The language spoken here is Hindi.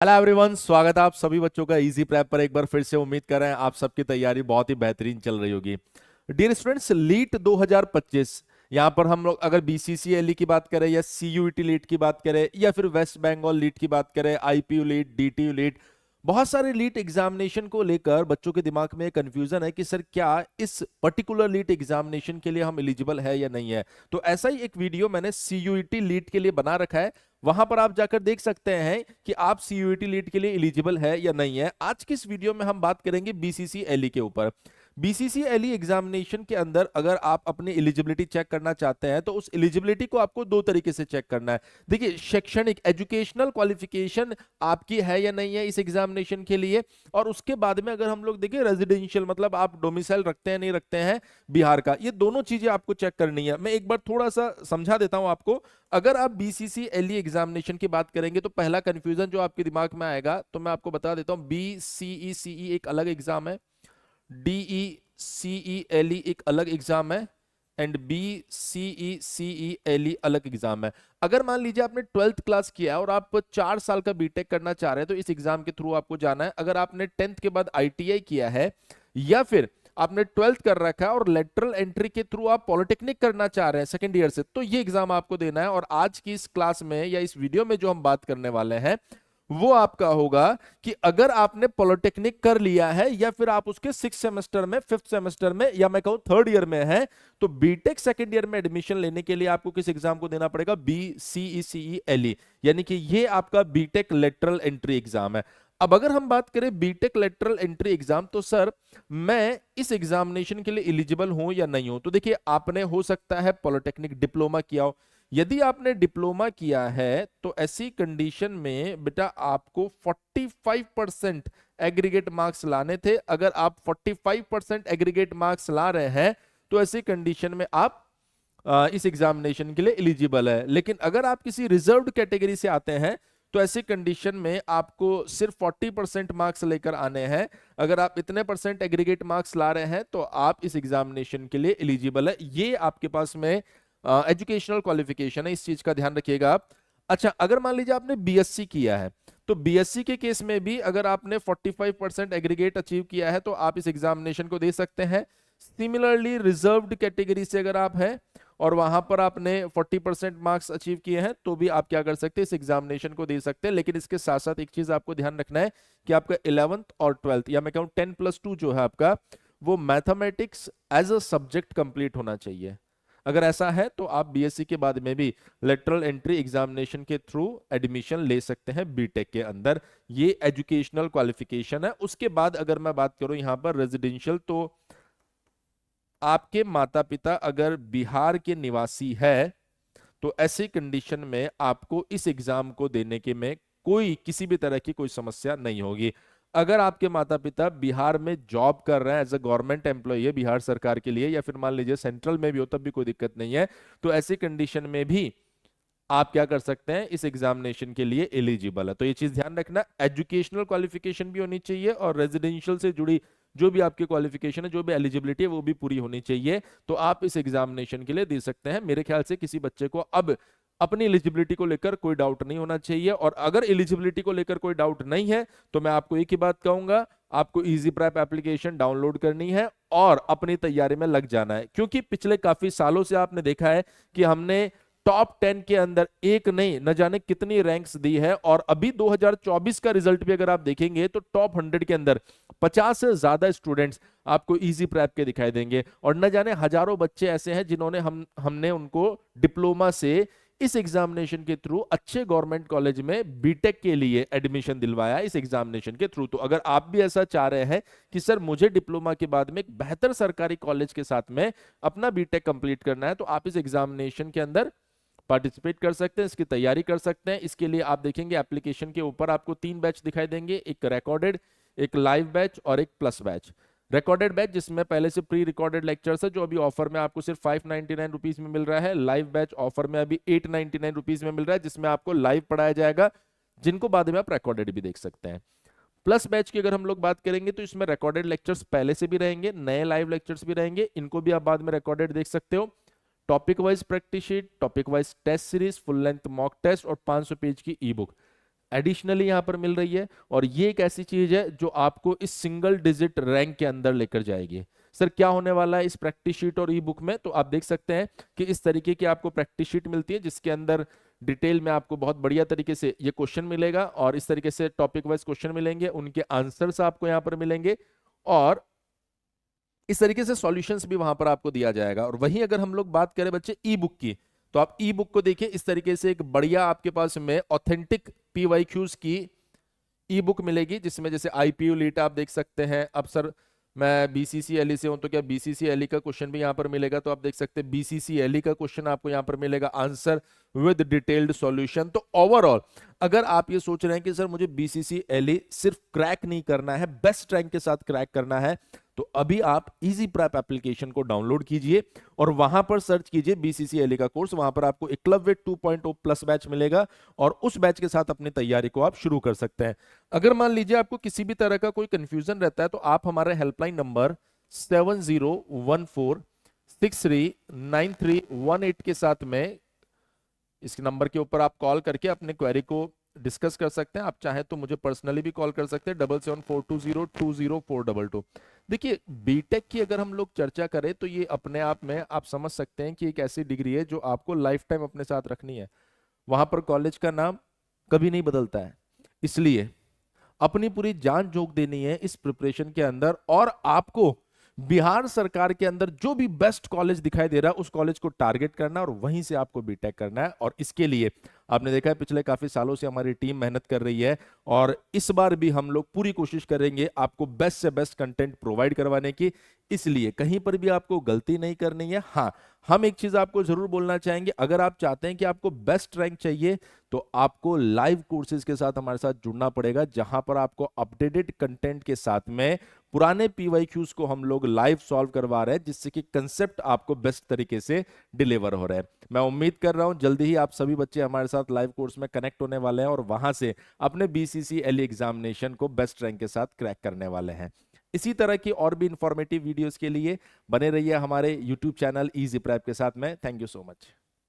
हेलो एवरीवन, स्वागत है आप सभी बच्चों का इजी प्रैप पर। एक बार फिर से उम्मीद कर रहे हैं आप सबकी तैयारी बहुत ही बेहतरीन चल रही होगी। डियर स्टूडेंट्स, लीट 2025 यहाँ पर हम लोग अगर बीसीसीएलई की बात करें या सीयूईटी लीट की बात करें या फिर वेस्ट बंगाल लीट की बात करें, आईपीयू लीट, डीटीयू लीट, बहुत सारे लीट एग्जामिनेशन को लेकर बच्चों के दिमाग में कंफ्यूजन है कि सर क्या इस पर्टिकुलर लीट एग्जामिनेशन के लिए हम एलिजिबल है या नहीं है। तो ऐसा ही एक वीडियो मैंने सीयूईटी लीट के लिए बना रखा है, वहां पर आप जाकर देख सकते हैं कि आप सीयूईटी लीट के लिए एलिजिबल है या नहीं है। आज की इस वीडियो में हम बात करेंगे बीसीसीएलई के ऊपर। बीसीसीएलई एग्जामिनेशन के अंदर अगर आप अपनी एलिजिबिलिटी चेक करना चाहते हैं तो उस एलिजिबिलिटी को आपको दो तरीके से चेक करना है। देखिए, शैक्षणिक एजुकेशनल क्वालिफिकेशन आपकी है या नहीं है इस एग्जामिनेशन के लिए, और उसके बाद में अगर हम लोग देखें रेजिडेंशियल, मतलब आप डोमिसाइल रखते हैं नहीं रखते हैं बिहार का, ये दोनों चीजें आपको चेक करनी है। मैं एक बार थोड़ा सा समझा देता हूं आपको। अगर आप बीसीसीएलई एग्जामिनेशन की बात करेंगे तो पहला कंफ्यूजन जो आपके दिमाग में आएगा तो मैं आपको बता देता हूं, बीसीईसीई एक अलग एग्जाम है, डीईसीईएलई एक अलग एग्जाम है, एंड बीसीईसीईएलई अलग एग्जाम है। अगर मान लीजिए आपने 12th क्लास किया है और आप 4 साल का बीटेक करना चाह रहे हैं तो इस एग्जाम के थ्रू आपको जाना है। अगर आपने 10th के बाद आईटीआई किया है या फिर आपने 12th कर रखा है और लेटरल एंट्री के थ्रू आप पॉलिटेक्निक करना चाह रहे हैं सेकंड ईयर से, तो ये एग्जाम आपको देना है। और आज की इस क्लास में या इस वीडियो में जो हम बात करने वाले हैं वो आपका होगा कि अगर आपने पॉलिटेक्निक कर लिया है या फिर आप उसके 6 सेमेस्टर में, 5th सेमेस्टर में, या मैं कहूं 3rd ईयर में है, तो बीटेक सेकंड ईयर में एडमिशन लेने के लिए आपको किस एग्जाम को देना पड़ेगा? बीसीईसीईएलई, यानी कि ये आपका बीटेक लेटरल एंट्री एग्जाम है। अब अगर हम बात करें बीटेक लेटरल एंट्री एग्जाम, तो सर मैं इस एग्जामिनेशन के लिए एलिजिबल हूं या नहीं हूं? तो देखिए, आपने हो सकता है पॉलिटेक्निक डिप्लोमा किया हो। यदि आपने डिप्लोमा किया है तो ऐसी कंडीशन में बेटा आपको 45% एग्रीगेट मार्क्स लाने थे। अगर आप 45% एग्रीगेट मार्क्स ला रहे हैं तो ऐसी कंडीशन में आप इस एग्जामिनेशन के लिए एलिजिबल है। लेकिन अगर आप किसी रिजर्व्ड कैटेगरी से आते हैं तो ऐसी कंडीशन में आपको सिर्फ 40% मार्क्स लेकर आने हैं। अगर आप इतने परसेंट एग्रीगेट मार्क्स ला रहे हैं तो आप इस एग्जामिनेशन के लिए एलिजिबल है। ये आपके पास में एजुकेशनल क्वालिफिकेशन है, इस चीज का ध्यान रखिएगा आप। अच्छा, अगर मान लीजिए आपने बीएससी किया है तो बीएससी के केस में भी अगर आपने 45% एग्रीगेट अचीव किया है तो आप इस एग्जामिनेशन को दे सकते हैं। सिमिलरली रिजर्व्ड कैटेगरी से अगर आप हैं और वहां पर आपने 40% मार्क्स अचीव किए हैं तो भी आप क्या कर सकते हैं? इस एग्जामिनेशन को दे सकते हैं। लेकिन इसके साथ साथ एक चीज आपको ध्यान रखना है कि आपका 11th और 12th, या मैं कहूं 10+2 जो है आपका, वो mathematics as a subject complete होना चाहिए। अगर ऐसा है तो आप बीएससी के बाद में भी लेटरल एंट्री एग्जामिनेशन के थ्रू एडमिशन ले सकते हैं बीटेक के अंदर। ये एजुकेशनल क्वालिफिकेशन है। उसके बाद अगर मैं बात करूं यहां पर रेजिडेंशियल, तो आपके माता पिता अगर बिहार के निवासी है तो ऐसी कंडीशन में आपको इस एग्जाम को देने के में कोई किसी भी तरह की कोई समस्या नहीं होगी। अगर आपके माता पिता बिहार में जॉब कर रहे हैं, एज अ गवर्नमेंट एम्प्लॉय है बिहार सरकार के लिए, या फिर मान लीजिए सेंट्रल में भी हो, तब भी कोई दिक्कत नहीं है। तो ऐसी कंडीशन में भी आप क्या कर सकते हैं? इस एग्जामिनेशन के लिए एलिजिबल है। तो ये चीज ध्यान रखना, एजुकेशनल क्वालिफिकेशन भी होनी चाहिए और रेजिडेंशियल से जुड़ी जो भी आपकी क्वालिफिकेशन है, जो भी एलिजिबिलिटी है, वो भी पूरी होनी चाहिए। तो आप इस एग्जामिनेशन के लिए दे सकते हैं। मेरे ख्याल से किसी बच्चे को अब अपनी एलिजिबिलिटी को लेकर कोई डाउट नहीं होना चाहिए। और अगर एलिजिबिलिटी को लेकर कोई डाउट नहीं है तो मैं आपको एक ही बात कहूंगा, आपको इजी प्रैप एप्लीकेशन डाउनलोड करनी है और अपनी तैयारी में लग जाना है। क्योंकि पिछले काफी सालों से आपने देखा है कि हमने टॉप 10 के अंदर एक नहीं न जाने कितनी रैंक्स दी है, और अभी 2024 का रिजल्ट भी अगर आप देखेंगे तो टॉप 100 के अंदर 50 से ज्यादा स्टूडेंट्स आपको इजी प्रैप के दिखाई देंगे। और न जाने हजारों बच्चे ऐसे हैं जिन्होंने हमने उनको डिप्लोमा से इस एग्जामिनेशन के थ्रू अच्छे गवर्नमेंट कॉलेज में बीटेक के लिए एडमिशन दिलवाया इस एग्जामिनेशन के थ्रू। तो अगर आप भी ऐसा चाह रहे हैं कि सर मुझे डिप्लोमा के बाद में एक बेहतर सरकारी कॉलेज के साथ में अपना बीटेक कंप्लीट करना है, तो आप इस एग्जामिनेशन के अंदर पार्टिसिपेट कर सकते हैं, इसकी तैयारी कर सकते हैं। इसके लिए आप देखेंगे एप्लीकेशन के ऊपर आपको 3 बैच दिखाई देंगे, एक रिकॉर्डेड, एक लाइव बैच और एक प्लस बैच। रिकॉर्डेड बैच जिसमें पहले से प्री रिकॉर्डेड लेक्चर्स है जो अभी ऑफर में आपको सिर्फ 599 रुपीज में मिल रहा है। लाइव बैच ऑफर में अभी 899 रुपीज में मिल रहा है, जिसमें आपको लाइव पढ़ाया जाएगा, जिनको बाद में आप रिकॉर्डेड भी देख सकते हैं। प्लस बैच की अगर हम लोग बात करेंगे तो इसमें रिकॉर्डेड लेक्चर्स पहले से भी रहेंगे, नए लाइव लेक्चर्स भी रहेंगे, इनको भी आप बाद में रिकॉर्डेड देख सकते हो। Topic wise practice sheet, topic wise test series, full length mock test और 500 पेज की ई बुक। एडिशनली यहां पर मिल रही है, और ये एक ऐसी चीज है जो आपको इस सिंगल डिजिट रैंक के अंदर लेकर जाएगी। सर क्या होने वाला है इस प्रैक्टिस शीट और ई बुक में, तो आप देख सकते हैं कि इस तरीके की आपको प्रैक्टिस शीट मिलती है जिसके अंदर डिटेल में आपको बहुत बढ़िया तरीके से ये क्वेश्चन मिलेगा, और इस तरीके से टॉपिक वाइज क्वेश्चन मिलेंगे, उनके आंसर्स आपको यहाँ पर मिलेंगे, और इस तरीके से सॉल्यूशंस भी वहां पर आपको दिया जाएगा। और वहीं अगर हम लोग बात करें बच्चे ई बुक की, तो आप ई बुक को देखिए, इस तरीके से एक बढ़िया आपके पास में ऑथेंटिक पीवाईक्यूज की ई बुक मिलेगी, जिसमें जैसे आईपीयू लीटा आप देख सकते हैं। अब सर मैं बीसीसीएलई से हूं तो क्या बीसीसीएलई का क्वेश्चन भी यहां पर मिलेगा, तो आप देख सकते हैं बीसीसीएलई का क्वेश्चन आपको यहां पर मिलेगा, आंसर विद डिटेल्ड सॉल्यूशन। तो ओवरऑल अगर आप ये सोच रहे हैं कि सर मुझे बीसीसीएलई सिर्फ क्रैक नहीं करना है, बेस्ट रैंक के साथ क्रैक करना है, तो अभी आप इजी प्रेप एप्लीकेशन को डाउनलोड कीजिए और वहां पर सर्च कीजिए बीसीसीएलई का कोर्स। वहां पर आपको एकलव्य 2.0 प्लस बैच मिलेगा, और उस बैच के साथ अपनी तैयारी को आप शुरू कर सकते हैं। अगर मान लीजिए आपको किसी भी तरह का कोई कंफ्यूजन रहता है, तो आप हमारे हेल्पलाइन नंबर 7014639318 के साथ में, इस नंबर के ऊपर आप कॉल करके अपने क्वेरी को डिस्कस कर सकते हैं। आप चाहें तो मुझे पर्सनली भी कॉल कर सकते हैं 7742020422। देखिए बीटेक की अगर हम लोग चर्चा करें तो ये अपने आप में आप समझ सकते हैं कि एक ऐसी डिग्री है जो आपको लाइफ टाइम अपने साथ रखनी है। वहां पर कॉलेज का नाम कभी नहीं बदलता है, इसलिए अपनी पूरी जान झोंक देनी है इस प्रिपरेशन के अंदर, और आपको बिहार सरकार के अंदर जो भी बेस्ट कॉलेज दिखाई दे रहा है उस कॉलेज को टारगेट करना है और वहीं से आपको बीटेक करना है। और इसके लिए आपने देखा है पिछले काफी सालों से हमारी टीम मेहनत कर रही है, और इस बार भी हम लोग पूरी कोशिश करेंगे आपको बेस्ट से बेस्ट कंटेंट प्रोवाइड करवाने की, इसलिए कहीं पर भी आपको गलती नहीं करनी है। हाँ, हम एक चीज आपको जरूर बोलना चाहेंगे, अगर आप चाहते हैं कि आपको बेस्ट रैंक चाहिए तो आपको लाइव कोर्सेज के साथ हमारे साथ जुड़ना पड़ेगा, जहां पर आपको अपडेटेड कंटेंट के साथ में पुराने पीवाईक्यूज को हम लोग लाइव सॉल्व करवा रहे हैं, जिससे कि कंसेप्ट आपको बेस्ट तरीके से डिलीवर हो रहे हैं। मैं उम्मीद कर रहा हूं जल्दी ही आप सभी बच्चे हमारे साथ लाइव कोर्स में कनेक्ट होने वाले हैं और वहां से अपने बीसीसीएलई एग्जामिनेशन को बेस्ट रैंक के साथ क्रैक करने वाले हैं। इसी तरह की और भी इंफॉर्मेटिव वीडियोस के लिए बने रहिए हमारे यूट्यूब चैनल इजी प्रेप के साथ में। Thank you so much.